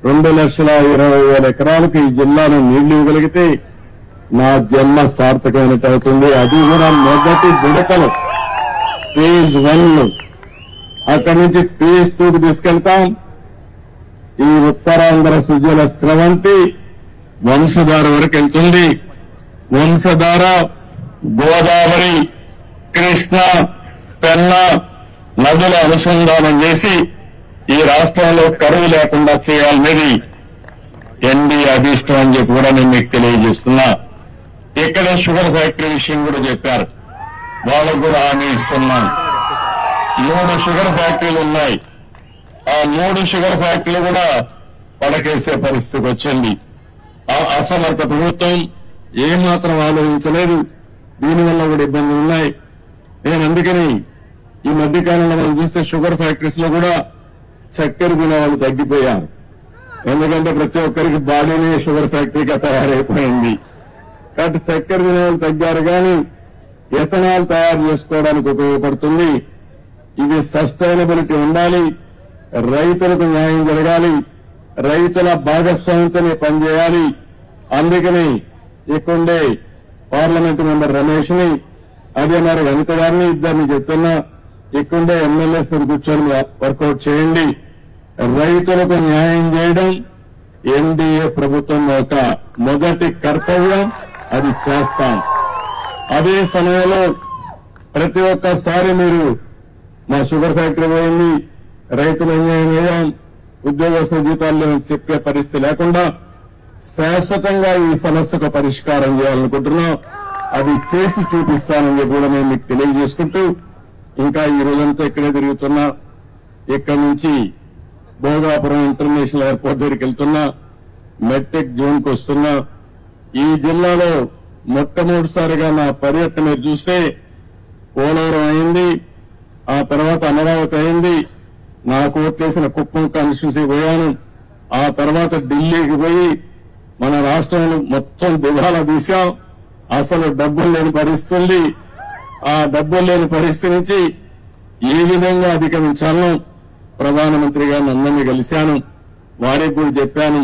2,20,000 ఎకరాలకు ఈ జిల్లాను నీళ్లు ఇవ్వగలిగితే నా జన్మ సార్థకమైనట్టు అవుతుంది. అది కూడా మొదటి విడతలు ఫేజ్ 1 అక్కడి నుంచి ఫేజ్ 2కు తీసుకెళ్తాం. ఈ ఉత్తరాంధ్ర సుజల స్రవంతి వంశధార వరకు వెళ్తుంది. వంశధార గోదావరి, కృష్ణ, పెన్నా నదుల అనుసంధానం చేసి ఈ రాష్ట్రంలో కరువు లేకుండా చేయాలనేది ఎన్డీఏ అభిష్టం అని చెప్పి కూడా నేను మీకు తెలియజేస్తున్నా. ఇక్కడే షుగర్ ఫ్యాక్టరీ విషయం కూడా చెప్పారు. వాళ్ళకు కూడా హామీ ఇస్తున్నాం. 3 షుగర్ ఫ్యాక్టరీలు ఉన్నాయి. ఆ 3 షుగర్ ఫ్యాక్టరీలు కూడా పడకేసే పరిస్థితికి వచ్చింది. ఆ అసమర్థ ప్రభుత్వం ఏమాత్రం ఆలోచించలేదు. దీనివల్ల కూడా ఇబ్బందులు ఉన్నాయి. నేను అందుకని ఈ మధ్యకాలంలో మనం చూస్తే షుగర్ ఫ్యాక్టరీస్ లో కూడా చక్కెర తినే వాళ్ళు తగ్గిపోయారు. ఎందుకంటే ప్రతి ఒక్కరికి బాడీనే షుగర్ ఫ్యాక్టరీగా తయారైపోయింది. కాబట్టి చక్కెర తినే వాళ్ళు తగ్గారు. కానీ ఎథనాల్ తయారు చేసుకోవడానికి ఉపయోగపడుతుంది. ఇది సస్టైనబిలిటీ ఉండాలి. రైతులకు న్యాయం జరగాలి. రైతుల భాగస్వామ్యంతోనే పనిచేయాలి. అందుకని ఇక్కడే పార్లమెంట్ మెంబర్ రమేష్ ని, అదే మరి అనిత గారిని ఇద్దరిని చెప్తున్నా, ఇక్కడే ఎమ్మెల్యేస్ కూర్చొని వర్కౌట్ చేయండి. రైతులకు న్యాయం చేయడం ఎన్డీఏ ప్రభుత్వం యొక్క మొదటి కర్తవ్యం. అది చేస్తాం. అదే సమయంలో ప్రతి ఒక్కసారి మీరు మా షుగర్ ఫ్యాక్టరీ పోయింది, రైతులు అన్యాయం చేయాం, ఉద్యోగస్తుల జీతాల్లో చెప్పే పరిస్థితి లేకుండా శాశ్వతంగా ఈ సమస్యకు పరిష్కారం చేయాలనుకుంటున్నాం. అది చేసి చూపిస్తానని కూడా నేను మీకు తెలియజేసుకుంటూ, ఇంకా ఈ రోజంతా ఇక్కడే తిరుగుతున్నా. ఇక్కడి నుంచి భోగాపురం ఇంటర్నేషనల్ ఎయిర్పోర్ట్ దగ్గరికి వెళ్తున్నా, మెట్రిక్ జోన్ కు వస్తున్నా. ఈ జిల్లాలో మొట్టమొదటిసారిగా నా పర్యటన మీరు చూస్తే పోలవరం అయింది, ఆ తర్వాత అమరావతి అయింది, నాకు ఓట్లేసిన కుప్పం కాన్స్టిట్యున్సీ పోయాను. ఆ తర్వాత ఢిల్లీకి పోయి మన రాష్ట్రంలో మొత్తం దివాలా తీశాం. అసలు డబ్బులు లేని పరిస్థితి. ఆ డబ్బులు లేని పరిస్థితి నుంచి ఏ విధంగా అధిగమించాలో ప్రధానమంత్రి గారిని అందరినీ కలిశాను. వారికి కూడా చెప్పాను,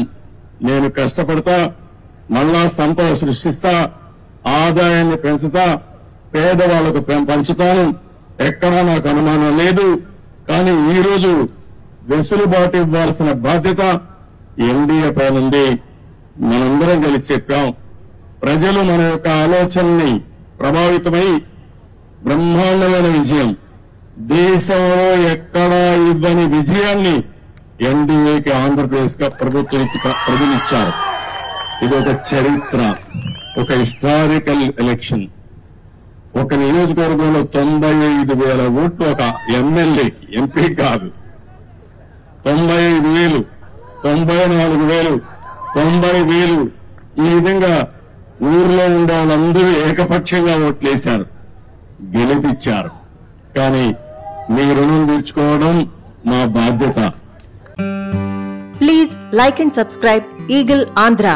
నేను కష్టపడతా, మళ్ళా సంపద సృష్టిస్తా, ఆదాయాన్ని పెంచుతా, పేదవాళ్లకు పంచుతాను. ఎక్కడా నాకు అనుమానం లేదు. కానీ ఈ రోజు వెసులుబాటు ఇవ్వాల్సిన బాధ్యత ఎన్డీఏ పైన ఉంది. మనందరం కలిసి చెప్పాం. ప్రజలు మన యొక్క ఆలోచనని ప్రభావితమై బ్రహ్మాండమైన విజయం, దేశంలో ఎక్కడా ఇవ్వని విజయాన్ని ఎన్డీఏకి ఆంధ్రప్రదేశ్ గా ప్రజలు ఇచ్చారు. ఇది ఒక చరిత్ర, ఒక హిస్టారికల్ ఎలక్షన్. ఒక నియోజకవర్గంలో 95,000 ఓట్లు ఒక ఎమ్మెల్యేకి, ఎంపీ కాదు. 95,000, 94,000, 90,000 ఈ విధంగా ఊర్లో ఉండే వాళ్ళందరూ ఏకపక్షంగా ఓట్లేశారు, గెలిపించారు. కానీ మీ రుణం తీర్చుకోవడం మా బాధ్యత. Please like and subscribe eagle Andhra.